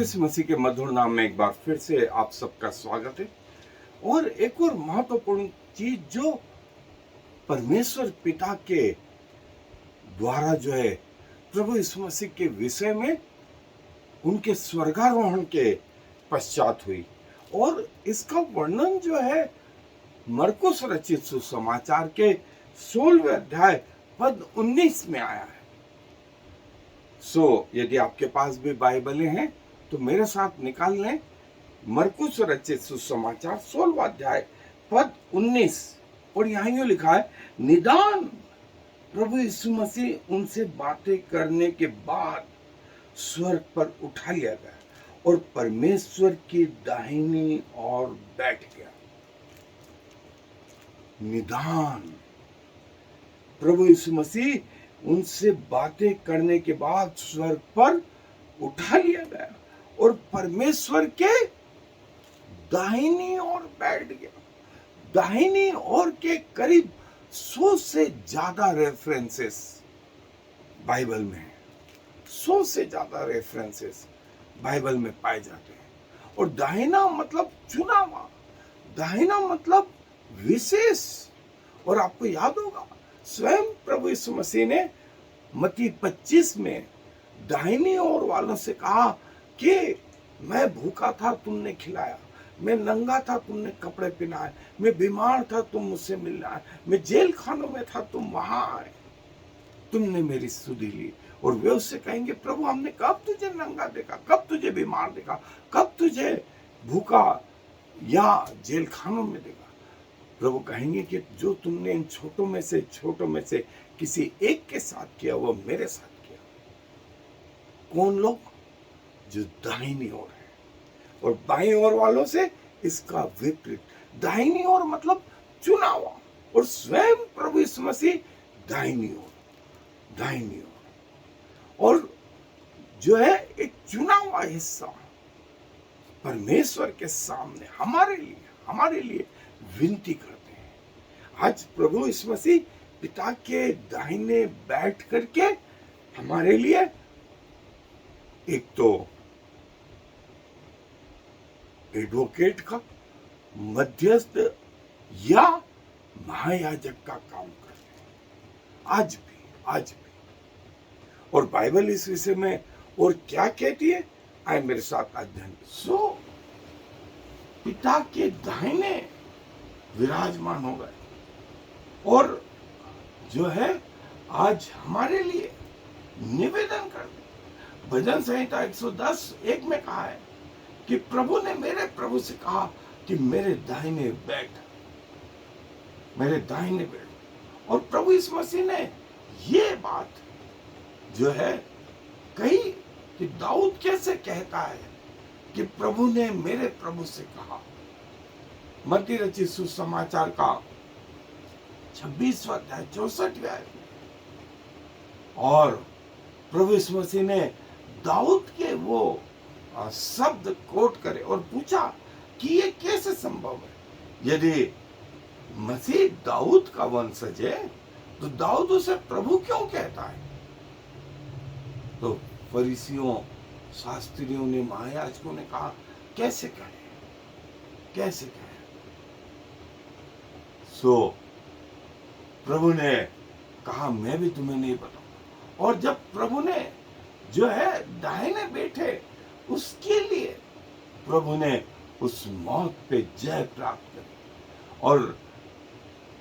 यीशु मसीह के मधुर नाम में एक बार फिर से आप सबका स्वागत है। और एक और महत्वपूर्ण चीज जो परमेश्वर पिता के द्वारा जो है प्रभु यीशु मसीह के विषय में उनके स्वर्गारोहण के पश्चात हुई, और इसका वर्णन जो है मरकुस रचित सुसमाचार के 16वें अध्याय पद 19 में आया है। यदि आपके पास भी बाइबलें हैं तो मेरे साथ निकाल लें। मरकुस रचित सुसमाचार 16वां अध्याय पद 19, और यहाँ यूं लिखा है, निदान प्रभु यीशु मसीह उनसे बातें करने के बाद स्वर्ग पर उठा लिया गया और परमेश्वर की दाहिनी ओर बैठ गया। निदान प्रभु यीशु मसीह उनसे बातें करने के बाद स्वर्ग पर उठा लिया गया और परमेश्वर के दाहिनी ओर बैठ गया। दाहिनी ओर के करीब 100 से ज्यादा रेफरेंसेस बाइबल में है। 100 से ज्यादा रेफरेंसेस बाइबल में पाए जाते हैं। और दाहिना मतलब चुना हुआ, दाहिना मतलब विशेष। और आपको याद होगा स्वयं प्रभु यीशु मसीह ने मत्ती 25 में दाहिनी ओर वालों से कहा कि मैं भूखा था तुमने खिलाया, मैं नंगा था तुमने कपड़े पहनाए, मैं बीमार था तुम मुझसे मिलने आए, मैं जेल खानों में था तुम वहां आए, तुमने मेरी सुधि ली। और वे उससे कहेंगे, प्रभु हमने कब तुझे नंगा देखा, कब तुझे बीमार देखा, कब तुझे भूखा या जेल खानों में देखा। प्रभु कहेंगे कि जो तुमने इन छोटों में से किसी एक के साथ किया वो मेरे साथ किया। कौन लोग? जो दाहिनी ओर है। और बाईं ओर वालों से इसका विपरीत। दाहिनी ओर मतलब चुना हुआ, और स्वयं प्रभु यीशु मसीह दाहिनी ओर। और जो है एक चुना हुआ हिस्सा परमेश्वर के सामने हमारे लिए विनती करते हैं। आज प्रभु यीशु मसीह पिता के दाहिने बैठ करके हमारे लिए एक तो एडवोकेट का, मध्यस्थ या महायाजक का काम करते हैं आज भी। और बाइबल इस विषय में और क्या कहती है, आए मेरे साथ अध्ययन। पिता के दाहिने विराजमान हो गए, और जो है आज हमारे लिए निवेदन कर दे। भजन संहिता 110:1 में कहा है कि प्रभु ने मेरे प्रभु से कहा कि मेरे दाहिने बैठ। और प्रभु यीशु मसीह ने ये बात जो है कही कि दाऊद कैसे कहता है कि प्रभु ने मेरे प्रभु से कहा। मत्ती रचित सुसमाचार का 26वां अध्याय 64वें आयत में। और प्रभु यीशु मसीह ने दाऊद के वो शब्द कोट करे और पूछा कि ये कैसे संभव है। यदि मसीह दाऊद का वंशज है तो दाऊद उसे प्रभु क्यों कहता है? तो फरीसियों, शास्त्रियों ने, महायाजकों ने कहा कैसे कहे। प्रभु ने कहा मैं भी तुम्हें नहीं बताऊंगा। और जब प्रभु ने जो है दाहिने बैठे, उसके लिए प्रभु ने उस मौत पे जय प्राप्त करी। और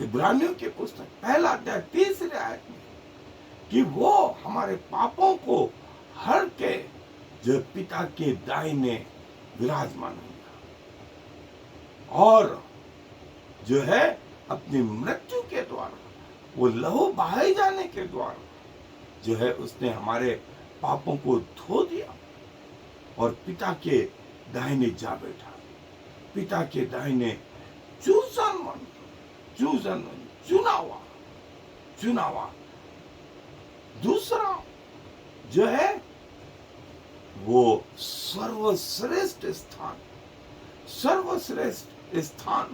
इब्रानियों की पुस्तक 1 अध्याय 3 आयत में कि वो हमारे पापों को हर के जो पिता के दाहिने विराजमान होगा। और जो है अपनी मृत्यु के द्वारा, वो लहू बहाए जाने के द्वारा जो है उसने हमारे पापों को धो दिया और पिता के दाहिने जा बैठा। पिता के दाहिने चुना हुआ। दूसरा जो है वो सर्वश्रेष्ठ स्थान।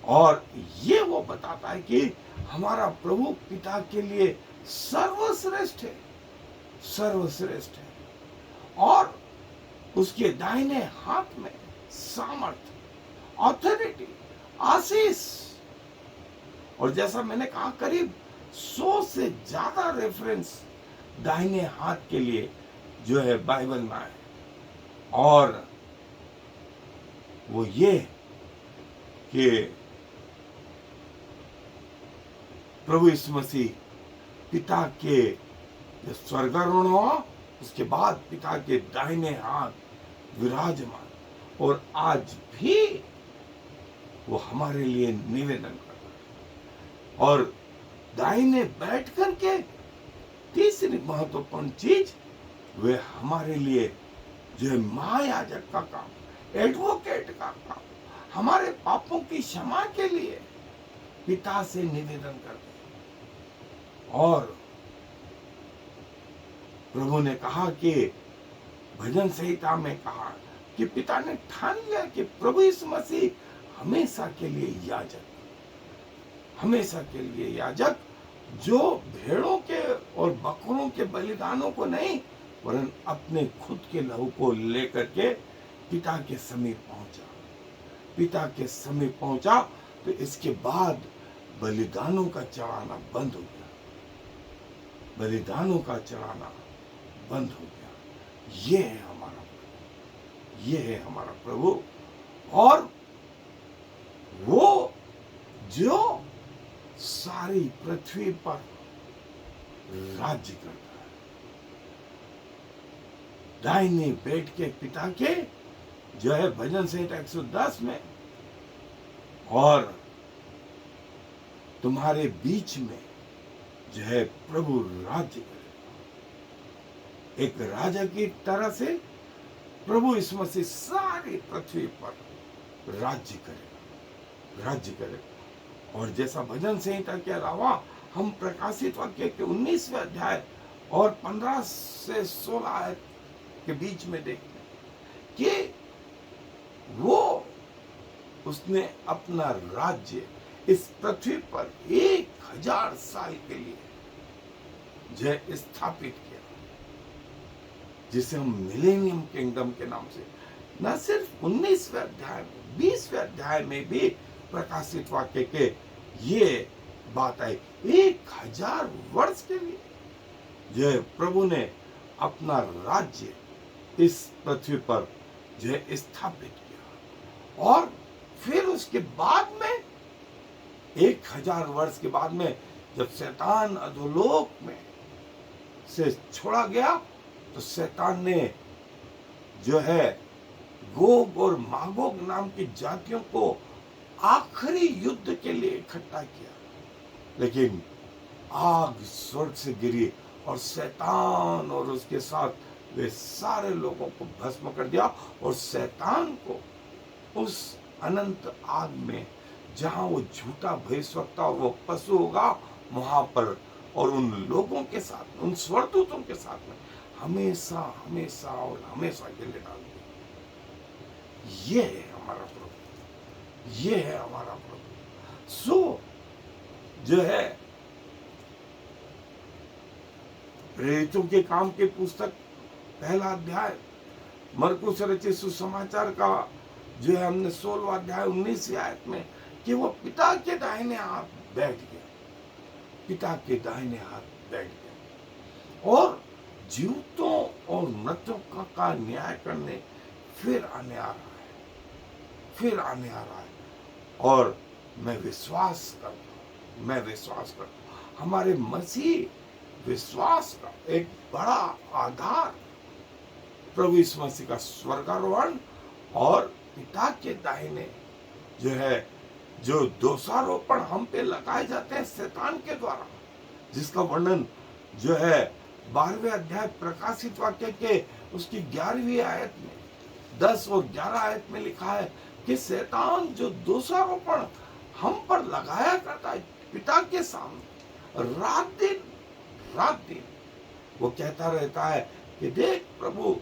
और ये वो बताता है कि हमारा प्रभु पिता के लिए सर्वश्रेष्ठ है। और उसके दाहिने हाथ में सामर्थ, ऑथोरिटी, आशीष। और जैसा मैंने कहा, करीब 100 से ज्यादा रेफरेंस दाहिने हाथ के लिए जो है बाइबल में आए। और वो ये कि प्रभु यीशु मसीह पिता के स्वर्गारोहण हुआ, उसके बाद पिता के दाहिने हाथ विराजमान, और आज भी वो हमारे लिए निवेदन कर रहा है। और दाहिने बैठ करके तीसरी महत्वपूर्ण चीज, वे हमारे लिए जो है महायाजक का काम, एडवोकेट का काम, हमारे पापों की क्षमा के लिए पिता से निवेदन करते हैं। और प्रभु ने कहा कि भजन संहिता में कहा कि पिता ने ठान लिया कि प्रभु यीशु मसीह हमेशा के लिए याजक, हमेशा के लिए याजक, जो भेड़ों के और बकरों के बलिदानों को नहीं, वरन अपने खुद के लहू को लेकर के पिता के समीप पहुंचा। पिता के समीप पहुंचा तो इसके बाद बलिदानों का चढ़ाना बंद हो गया, बलिदानों का चढ़ाना बंद हो गया। ये है हमारा प्रभु, ये है हमारा प्रभु। और वो जो सारी पृथ्वी पर राज्य करता है, दाहिने बैठ के पिता के जो है भजन संहिता 110 में, और तुम्हारे बीच में जो है प्रभु राज्य करेगा। एक राजा की तरह से प्रभु यीशु मसीह सारी पृथ्वी पर राज्य करेगा, राज्य करेगा। और जैसा भजन संहिता के अलावा हम प्रकाशित वाक्य के 19वें अध्याय और 15 से 16 आयत के बीच में देखते हैं कि वो उसने अपना राज्य इस पृथ्वी पर 1000 साल के लिए जो स्थापित किया, जिसे हम मिलेनियम किंगडम के नाम से, न सिर्फ 19वें अध्याय में, 20वें अध्याय में भी प्रकाशित वाक्य के ये बात आई। 1000 वर्ष के लिए जो प्रभु ने अपना राज्य इस पृथ्वी पर जो स्थापित किया। और फिर उसके बाद में 1000 वर्ष के बाद में जब शैतान अधोलोक में से छोड़ा गया, तो शैतान ने जो है गोग और मागोग नाम की जातियों को आखिरी युद्ध के लिए इकट्ठा किया, लेकिन आग स्वर्ग से गिरी और शैतान और उसके साथ वे सारे लोगों को भस्म कर दिया। और शैतान को उस अनंत आग में, जहां वो झूठा भविष्यवक्ता और वो पशु होगा, वहां पर और उन लोगों के साथ, उन स्वर्गदूतों के साथ में हमेशा हमेशा और हमेशा के लिए डाल दिया। ये है हमारा प्रभु, ये है हमारा प्रभु। सो जो है प्रेरितों के काम के पुस्तक पहला अध्याय, मरकुस रचित सुसमाचार का जो है हमने 16वां अध्याय 19वीं आयत में, कि वो पिता के दाहिने हाथ बैठ गया, पिता के दाहिने हाथ बैठ गया, और जीवितों और मृतों का न्याय करने फिर आने आ रहा है, फिर आने आ रहा है। और मैं विश्वास करता हूं, मैं विश्वास करता हूं, हमारे मसीह विश्वास का एक बड़ा आधार प्रभु यीशु मसीह का स्वर्गारोहण और पिता के दाहिने जो है, जो दोषारोपण हम पे लगाए जाते हैं शैतान के द्वारा, जिसका वर्णन जो है 12वें अध्याय प्रकाशित वाक्य के उसकी 11वीं आयत में, 10 और 11 आयत में लिखा है कि शैतान जो दोषारोपण हम पर लगाया करता है पिता के सामने, रात दिन वो कहता रहता है कि देख प्रभु,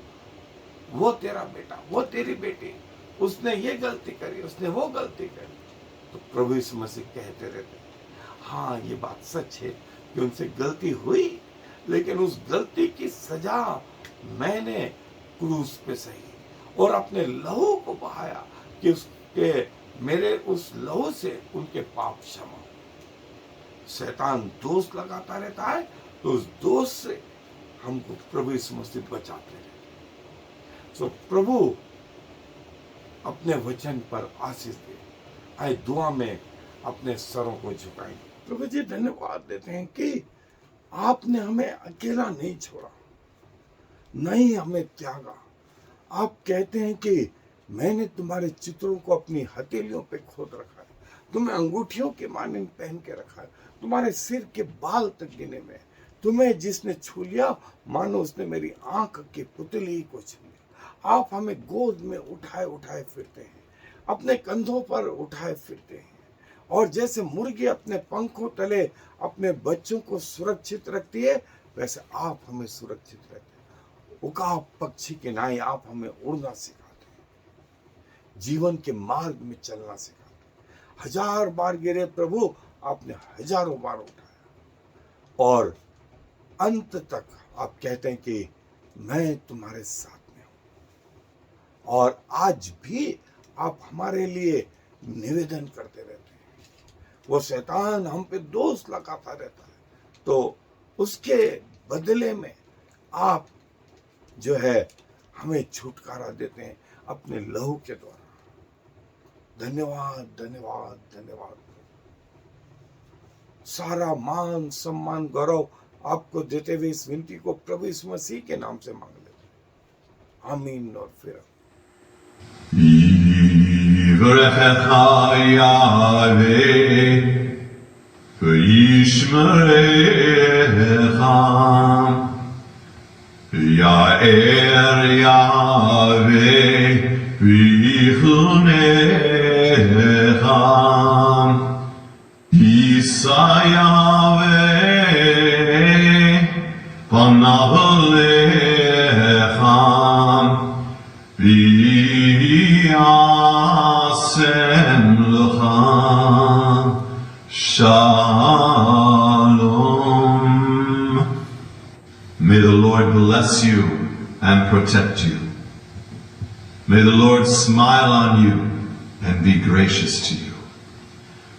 वो तेरा बेटा, वो तेरी बेटी, उसने ये गलती करी, उसने वो गलती करी। तो प्रभु यीशु मसीह कहते रहते हैं, हाँ ये बात सच है कि उनसे गलती हुई, लेकिन उस गलती की सजा मैंने क्रूस पे सही, और अपने लहू को बहाया कि उसके मेरे उस लहू से उनके पाप क्षमा। शैतान दोष लगाता रहता है, तो उस दोष से हमको प्रभु यीशु मसीह बचाते रहे। तो प्रभु अपने वचन पर आशीष दे। आए दुआ में अपने सरों को झुकाएं। प्रभु जी धन्यवाद देते हैं कि आपने हमें अकेला नहीं छोड़ा, नहीं हमें त्यागा। आप कहते हैं कि मैंने तुम्हारे चित्रों को अपनी हथेलियों पे खोद रखा है, तुम्हें अंगूठियों के मानिंद पहन के रखा है, तुम्हारे सिर के बाल तक गिने में। तुम्हें जिसने छू लिया मानो उसने मेरी आंख की पुतली को छू लिया। आप हमें गोद में उठाए उठाए फिरते हैं, अपने कंधों पर उठाए फिरते हैं, और जैसे मुर्गी अपने पंखों तले अपने बच्चों को सुरक्षित रखती है, वैसे आप हमें सुरक्षित रखते हैं। उकाब पक्षी के नाई आप हमें उड़ना सिखाते हैं, जीवन के मार्ग में चलना सिखाते हैं। 1000 बार गिरे प्रभु, आपने हजारों बार उठाया, और अंत तक आप कहते हैं कि मैं तुम्हारे साथ में हूं। और आज भी आप हमारे लिए निवेदन करते रहते हैं। वो शैतान हम पे दोष लगाता रहता है, तो उसके बदले में आप जो है हमें छुटकारा देते हैं अपने लहू के द्वारा। धन्यवाद धन्यवाद धन्यवाद। सारा मान सम्मान गौरव आपको देते हुए इस विनती को प्रभु यीशु मसीह के नाम से मांग लेते हैं। आमीन। और फिर Shalom. May the Lord bless you and protect you. May the Lord smile on you and be gracious to you.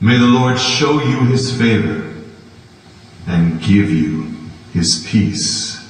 May the Lord show you his favor and give you his peace.